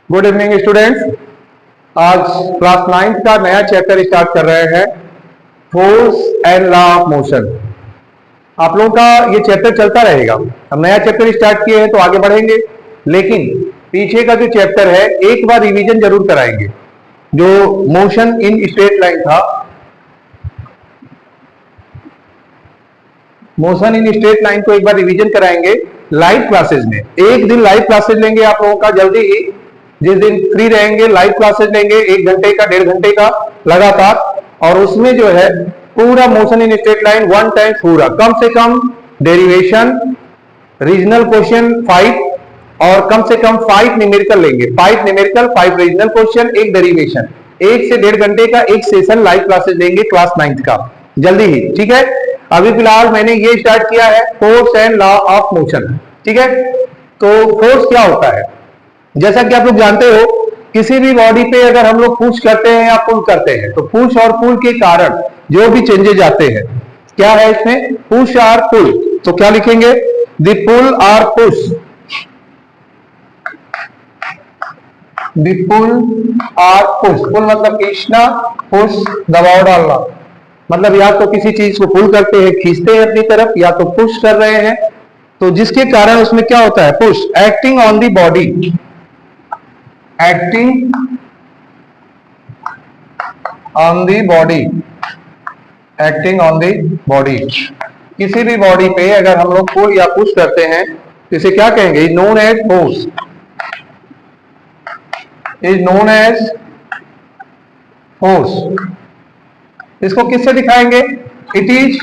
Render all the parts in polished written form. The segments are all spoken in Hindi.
Good evening students. आज क्लास 9 का नया चैप्टर स्टार्ट कर रहे हैं, force and law of motion. आप लोगों का ये चैप्टर चलता रहेगा। हम नया चैप्टर स्टार्ट किए हैं तो आगे बढ़ेंगे, लेकिन पीछे का जो चैप्टर है एक बार रिवीजन जरूर कराएंगे। जो मोशन इन स्ट्रेट लाइन था, मोशन इन स्ट्रेट लाइन को एक बार रिवीजन कराएंगे लाइव क्लासेज में। एक दिन लाइव क्लासेज लेंगे आप लोगों का जल्दी ही, जिस दिन फ्री रहेंगे लाइव क्लासेज लेंगे 1 घंटे का 1.5 घंटे का लगातार, और उसमें जो है पूरा motion in straight line 1 time पूरा, कम से कम डेरिवेशन, रीजनल क्वेश्चन 5 और कम से कम 5 न्यूमेरिकल लेंगे। 5 न्यूमेरिकल, 5 रीजनल क्वेश्चन, 1 डेरिवेशन। 1 से 1.5 घंटे का एक सेशन लाइव क्लासेज लेंगे क्लास 9 का जल्दी ही, ठीक है। अभी फिलहाल मैंने ये स्टार्ट किया है force and law of motion, ठीक है। तो फोर्स क्या होता है, जैसा कि आप लोग जानते हो, किसी भी बॉडी पे अगर हम लोग पुश करते हैं या पुल करते हैं तो पुश और पुल के कारण जो भी चेंजेस आते हैं, क्या है इसमें, पुश और पुल। तो क्या लिखेंगे, द पुल और पुश, द पुल और पुश। पुल मतलब खींचना, पुश दबाव डालना, मतलब या तो किसी चीज को पुल करते हैं, खींचते हैं अपनी तरफ, या तो पुश कर रहे हैं, तो जिसके कारण उसमें क्या होता है, push. Acting on the body, acting on the body, acting on the body. किसी भी बॉडी पे अगर हम लोग पुल या पुश करते हैं तो इसे क्या कहेंगे, known as force, is known as force. इसको किससे दिखाएंगे, it is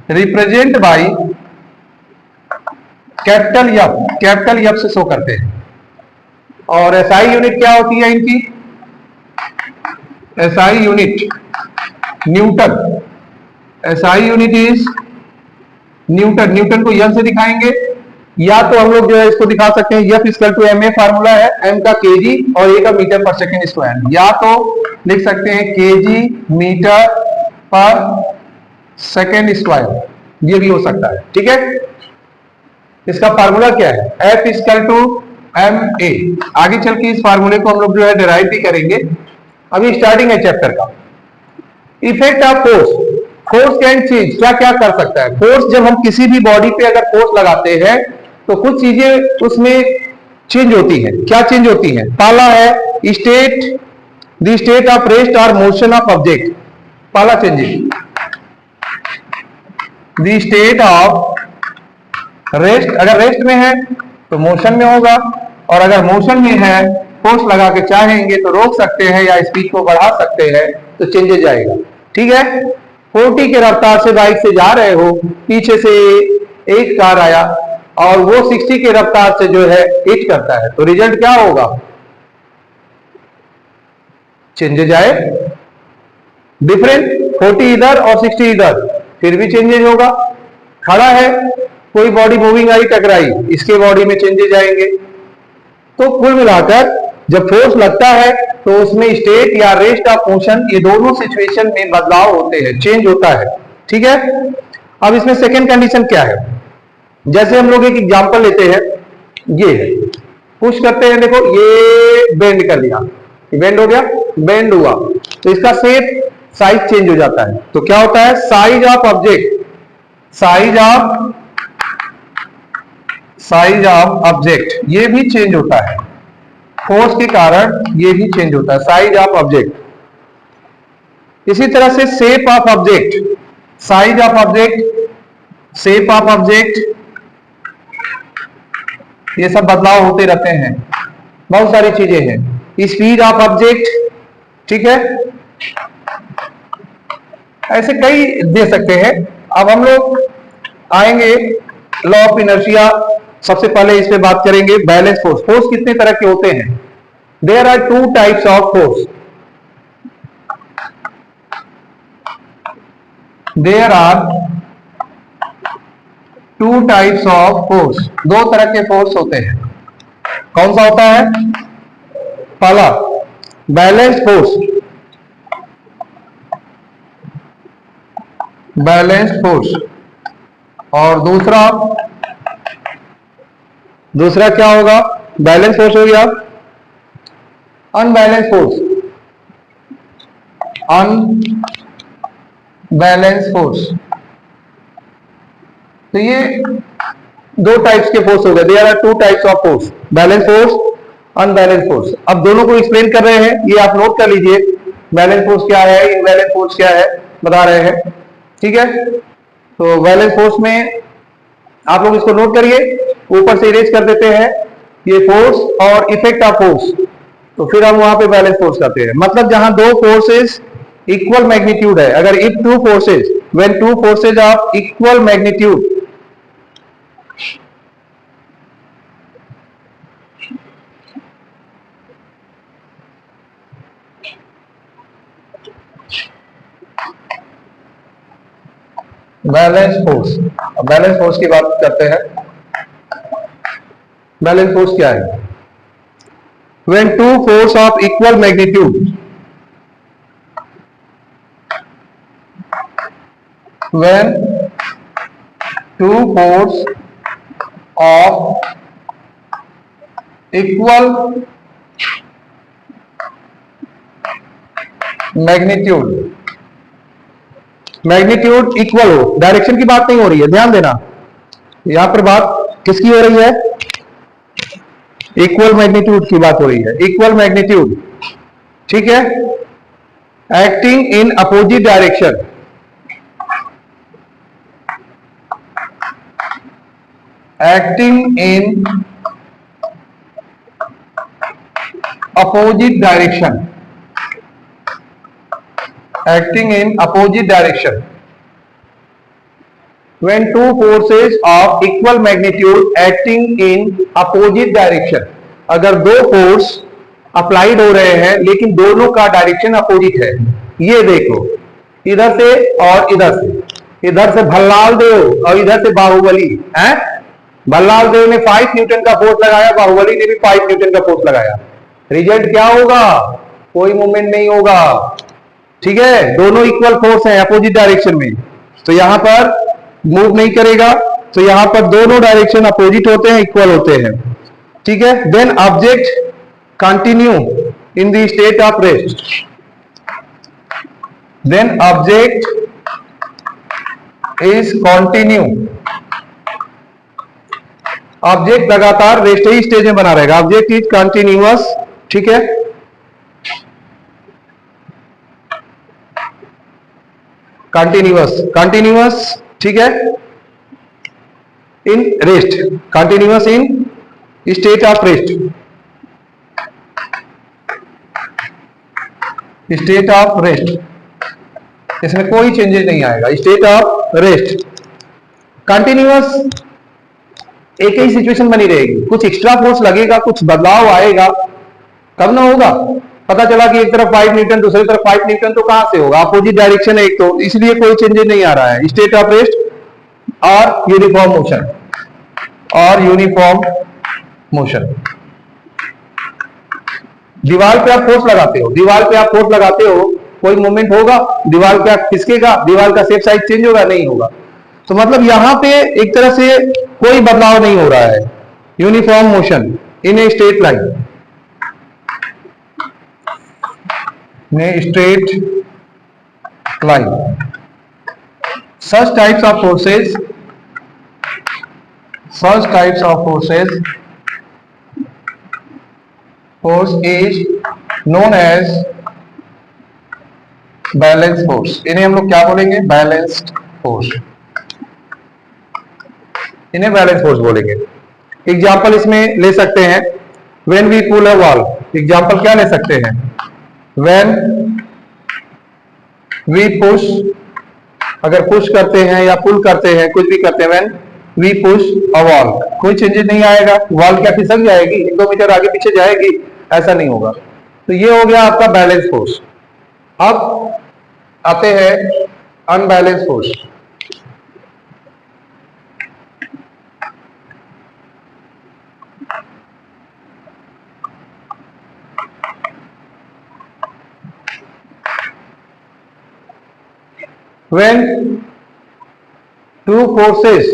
represent by capital F, capital F से शो करते हैं। और एसआई यूनिट क्या होती है इनकी, SI unit newton, SI unit is newton. Newton को एन से दिखाएंगे, या तो हम लोग जो है इसको दिखा सकते हैं, F equal to M A formula है, एम का केजी और ए का मीटर पर सेकेंड स्क्वायर, या तो लिख सकते हैं केजी मीटर पर सेकेंड स्क्वायर, ये भी हो सकता है, ठीक है। इसका फार्मूला क्या है, F equal to M A. आगे चल के इस फार्मूले को हम लोग जो है डिराइव भी करेंगे, अभी स्टार्टिंग है चैप्टर का। Effect of force, force can change, क्या क्या कर सकता है फोर्स। जब हम किसी भी बॉडी पे अगर फोर्स लगाते हैं तो कुछ चीजें उसमें चेंज होती है। क्या चेंज होती है, पहला है state, the state of rest और मोशन ऑफ ऑब्जेक्ट। पहला changes, the state of rest, अगर रेस्ट में है तो मोशन में होगा, और अगर मोशन में है फोर्स लगा के चाहेंगे तो रोक सकते हैं या स्पीड को बढ़ा सकते हैं तो चेंजेस जाएगा, ठीक है। 40 के रफ्तार से बाइक से जा रहे हो, पीछे से एक कार आया और वो 60 के रफ्तार से जो है हिट करता है, तो रिजल्ट क्या होगा, चेंजेस आए डिफरेंट, 40 इधर और 60 इधर, फिर भी चेंजेस होगा। खड़ा है, कोई बॉडी मूविंग आई, टकराई, इसके बॉडी में चेंजेस आएंगे। तो कुल मिलाकर जब फोर्स लगता है तो उसमें स्टेट या रेस्ट ऑफ मोशन, ये दोनों सिचुएशन में बदलाव होते हैं, चेंज होता है, ठीक है। अब इसमें सेकेंड कंडीशन क्या है, जैसे हम लोग एक एग्जांपल लेते हैं, ये है पुश करते हैं, देखो ये बेंड कर लिया, बेंड हो गया, बेंड हुआ तो इसका शेप साइज चेंज हो जाता है। तो क्या होता है, size of object, size of object ये भी चेंज होता है, फोर्स के कारण ये भी चेंज होता है, साइज ऑफ ऑब्जेक्ट। इसी तरह से shape of object, size of object, shape of object, ये सब बदलाव होते रहते हैं, बहुत सारी चीजें हैं। स्पीड ऑफ ऑब्जेक्ट, ठीक है, ऐसे कई दे सकते हैं। अब हम लोग आएंगे लॉ ऑफ इनर्शिया, सबसे पहले इस पे बात करेंगे बैलेंस फोर्स। फोर्स कितने तरह के होते हैं, there are 2 types of force, there are 2 types of force, 2 तरह के फोर्स होते हैं। कौन सा होता है, पहला बैलेंस फोर्स, बैलेंस फोर्स, और दूसरा क्या होगा, बैलेंस फोर्स हो गया, अनबैलेंस फोर्स, अनबैलेंस फोर्स। तो ये दो टाइप्स के फोर्स हो गए, there are two types of force, balance force, unbalance force. अब दोनों को एक्सप्लेन कर रहे हैं, ये आप नोट कर लीजिए, बैलेंस फोर्स क्या है, इनबैलेंस फोर्स क्या है, बता रहे हैं, ठीक है। तो बैलेंस फोर्स में आप लोग इसको नोट करिए, ऊपर से इरेज कर देते हैं ये फोर्स और इफेक्ट ऑफ फोर्स, तो फिर हम वहां पे बैलेंस फोर्स करते हैं। मतलब जहां दो फोर्सेस इक्वल मैग्नीट्यूड है, अगर if two forces, when two forces of equal magnitude, balance force. Balance force की बात करते हैं, बैलेंस फोर्स क्या है, when two force of equal magnitude, when two force of equal magnitude, magnitude equal हो, डायरेक्शन की बात नहीं हो रही है, ध्यान देना, यहां पर बात किसकी हो रही है, इक्वल मैग्नीट्यूड की बात हो रही है, इक्वल मैग्नीट्यूड, ठीक है, acting in opposite direction, acting in opposite direction, acting in opposite direction, when two forces of equal magnitude acting in opposite direction, अगर दो फोर्स अप्लाइड हो रहे हैं लेकिन दोनों का डायरेक्शन अपोजिट है, ये देखो, इधर से और इधर से, इधर से भल्लाल देव और इधर से बाहुबली है, भल्लाल देव ने 5 न्यूटन का फोर्स लगाया, बाहुबली ने भी 5 न्यूटन का फोर्स लगाया, रिजल्ट क्या होगा, कोई मूवमेंट नहीं होगा, ठीक है, दोनों इक्वल फोर्स हैं अपोजिट डायरेक्शन में, तो यहां पर मूव नहीं करेगा, तो यहां पर दोनों डायरेक्शन अपोजिट होते हैं, इक्वल होते हैं, ठीक है। Then object continue in the state of rest, then object is continue, object लगातार रेस्ट ही स्टेज में बना रहेगा, ऑब्जेक्ट इज कंटिन्यूअस, ठीक है, कंटिन्यूअस, कंटिन्यूअस, ठीक है, in rest, continuous in state of rest, state of rest, इसमें कोई चेंजेस नहीं आएगा, स्टेट ऑफ रेस्ट, कंटिन्यूअस एक ही सिचुएशन बनी रहेगी, कुछ एक्स्ट्रा फोर्स लगेगा, कुछ बदलाव आएगा तब ना होगा, पता चला कि एक तरफ 5 न्यूटन दूसरी तरफ 5 न्यूटन, तो कहां से होगा, अपोजिट डायरेक्शन है एक, तो इसलिए कोई चेंजेस नहीं आ रहा है, स्टेट ऑफ रेस्ट और यूनिफॉर्म मोशन, और यूनिफॉर्म मोशन। दीवार पे आप फोर्स लगाते हो, दीवार पे आप फोर्स लगाते हो, कोई मूवमेंट होगा, दीवार पे आप खिसकेगा, दीवार का शेप साइज चेंज होगा, नहीं होगा, तो मतलब यहां पे एक तरह से कोई बदलाव नहीं हो रहा है, uniform motion in a straight line, straight line, such types of forces, such types of forces, force is known as balance force, इन्हें हम लोग क्या बोलेंगे, बैलेंस्ड फोर्स, इन्हें बैलेंस फोर्स बोलेंगे। एग्जाम्पल इसमें ले सकते हैं, when we pull a wall, example क्या ले सकते हैं, व्हेन वी पुश, अगर पुश करते हैं या पुल करते हैं, कुछ भी करते हैं, when we push a wall, कोई चेंजेस नहीं आएगा, वॉल क्या खिसक जाएगी, 1-2 मीटर आगे पीछे जाएगी, ऐसा नहीं होगा, तो ये हो गया आपका बैलेंस फोर्स। अब आते हैं unbalance force, when two forces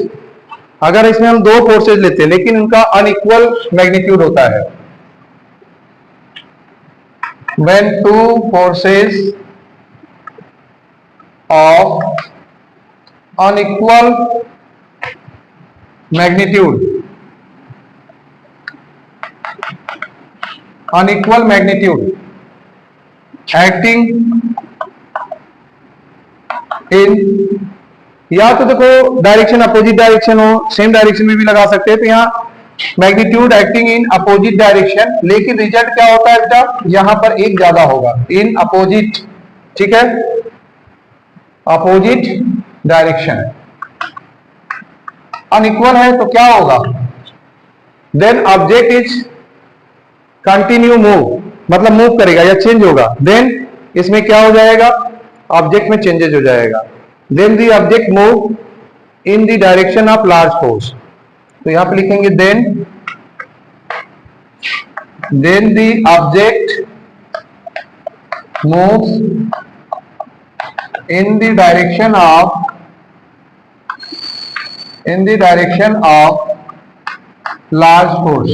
अगर इसमें हम दो फोर्सेज लेते हैं लेकिन उनका अनइक्वल मैग्नीट्यूड होता है, when two forces of unequal magnitude acting in, या तो देखो डायरेक्शन अपोजिट डायरेक्शन हो, सेम डायरेक्शन में भी लगा सकते हैं, तो यहाँ magnitude acting in opposite direction, लेकिन रिजल्ट क्या होता है बेटा, यहां पर एक ज्यादा होगा इन अपोजिट, ठीक है, अपोजिट डायरेक्शन अनइक्वल है तो क्या होगा, then object is continue move, मतलब मूव करेगा या चेंज होगा, देन इसमें क्या हो जाएगा, ऑब्जेक्ट में चेंजेस हो जाएगा, then the object move in the direction of large force, तो यहां पे लिखेंगे then the object moves in the direction of large force.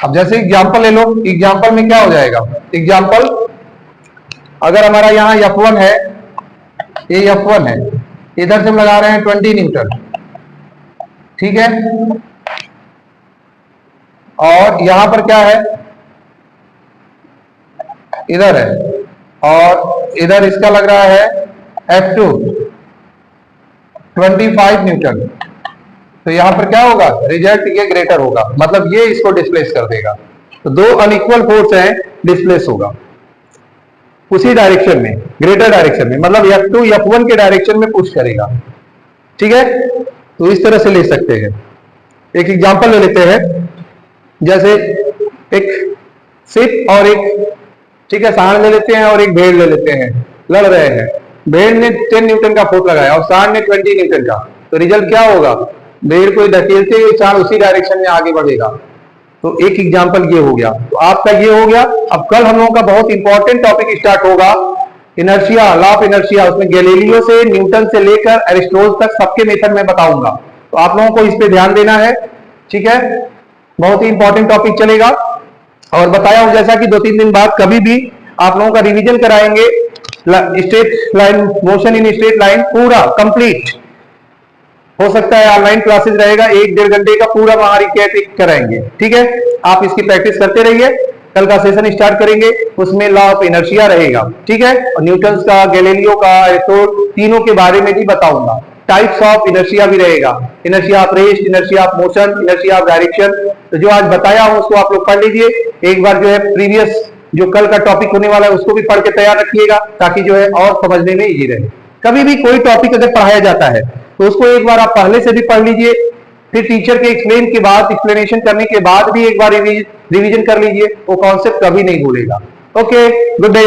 अब जैसे एग्जांपल ले लो, एग्जांपल में क्या हो जाएगा, एग्जांपल अगर हमारा यहां F1 है, ये F1 है, इधर से हम लगा रहे हैं 20 न्यूटन, ठीक है, और यहां पर क्या है, इधर है, और इधर इसका लग रहा है F2 25 न्यूटन, तो यहां पर क्या होगा, रिजल्ट ये ग्रेटर होगा, मतलब ये इसको डिस्प्लेस कर देगा, तो दो अनइक्वल फोर्स हैं, डिस्प्लेस होगा उसी डायरेक्शन में, ग्रेटर डायरेक्शन में, मतलब F2 F1 के डायरेक्शन में पुश करेगा, ठीक है, तो इस तरह से ले सकते हैं। एक एग्जांपल ले लेते हैं, जैसे एक सिप और एक, ठीक है, सांड ले लेते हैं और एक भेड़ ले लेते हैं, लड़ रहे हैं, भेड़ ने 10 न्यूटन का फोर्स लगाया और सांड ने 20 न्यूटन का, तो रिजल्ट क्या होगा, भेड़ को धकेलते हुए सांड उसी डायरेक्शन में आगे बढ़ेगा, तो एक एग्जांपल ये हो गया, तो आपका ये हो गया। अब कल हम लोगों का बहुत इंपॉर्टेंट टॉपिक स्टार्ट होगा, इनर्शिया, लॉ ऑफ इनर्शिया, उसमें गैलीलियो से न्यूटन से लेकर एरिस्टोटल तक सबके मेथड में बताऊंगा, तो आप लोगों को इस पे ध्यान देना है, ठीक है, बहुत ही इंपॉर्टेंट टॉपिक चलेगा। और बताया हूं जैसा कि 2-3 दिन बाद कभी भी आप लोगों का रिवीजन कराएंगे, straight line motion in straight line पूरा कंप्लीट, हो सकता है ऑनलाइन क्लासेस रहेगा, 1-1.5 घंटे का पूरा वहां रिकैप कराएंगे, ठीक है, आप इसकी प्रैक्टिस करते रहिए। कल का सेशन स्टार्ट करेंगे, उसमें लॉ ऑफ इनर्शिया रहेगा, ठीक है, और न्यूटन का, गैलीलियो का, तो तीनों के बारे में भी बताऊंगा। टाइप्स ऑफ इनर्शिया भी रहेगा, inertia of rest, inertia of motion, inertia of direction, तो जो आज बताया हूं उसको आप लोग पढ़ लीजिए, एक बार जो है प्रीवियस जो कल का टॉपिक होने वाला है उसको भी पढ़ के तैयार रखिएगा, ताकि जो है और समझने में इजी रहे। कभी भी कोई टॉपिक अगर पढ़ाया जाता है तो उसको एक बार आप पहले से भी पढ़ लीजिए, फिर टीचर के एक्सप्लेनेशन करने के बाद भी एक बार रिवीजन कर लीजिए, वो कॉन्सेप्ट कभी नहीं भूलेगा। Okay, good day.